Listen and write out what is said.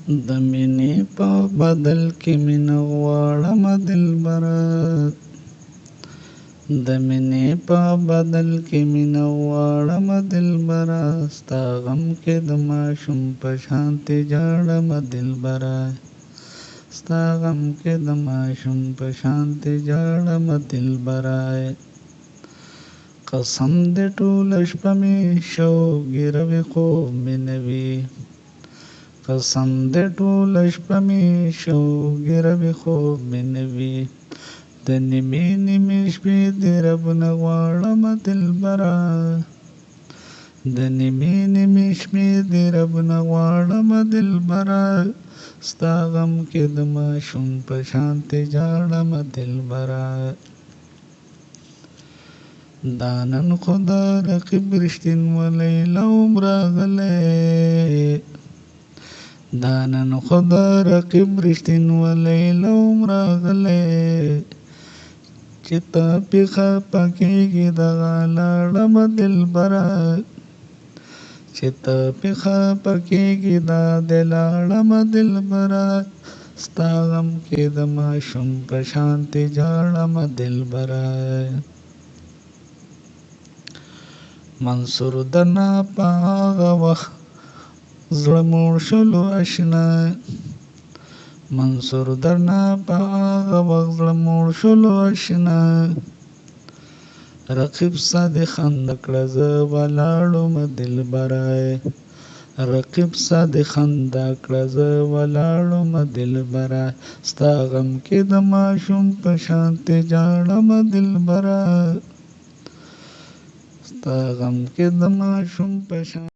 د مینې په بدل کې مینه غواړم دلبره، د مینې په بدل کې مینه غواړم دلبره، ستا غم کې د ماشوم په شانتې ژاړم دلبره، ستا غم کې د ماشوم په شانتې ژاړم دلبره. قسم دې ټوله شپه مې شوګیروي خوب مې نه وي، قسم دې ټوله شپه مې شوګیروي خوب مې نه وي، د نیمې نیمې شپې دې رب نه غواړم دلبره، د نیمې نیمې شپې دې رب نه غواړم دلبره، ستا غم کې د ماشوم په شانتې ژاړم دلبره. دا نن خو د رقیب رښتینولی لوم راغلی، دا نن خو د رقیب رښتینولی لوم راغلی، چې ته پې خفه کېږې دغه لاړم دلبره، چې ته پې خفه کېږې دا دې لاړم دلبره، ستا غم کې د ماشوم په شانتې ژاړم دلبره. منصور درنه په هغه وخت زړه موړ شلو اشنا، منصور درنه په هغه وخت زړه موړ شلو اشنا، رقیب ستا دې خنده کړه زه ولاړم دلبره، رقیب ستا دې خنده کړه زه ولاړم دلبره، ستا غم کې د ماشوم په شانتې ژاړم دلبره، ستا غم کې د ماشوم په شانتې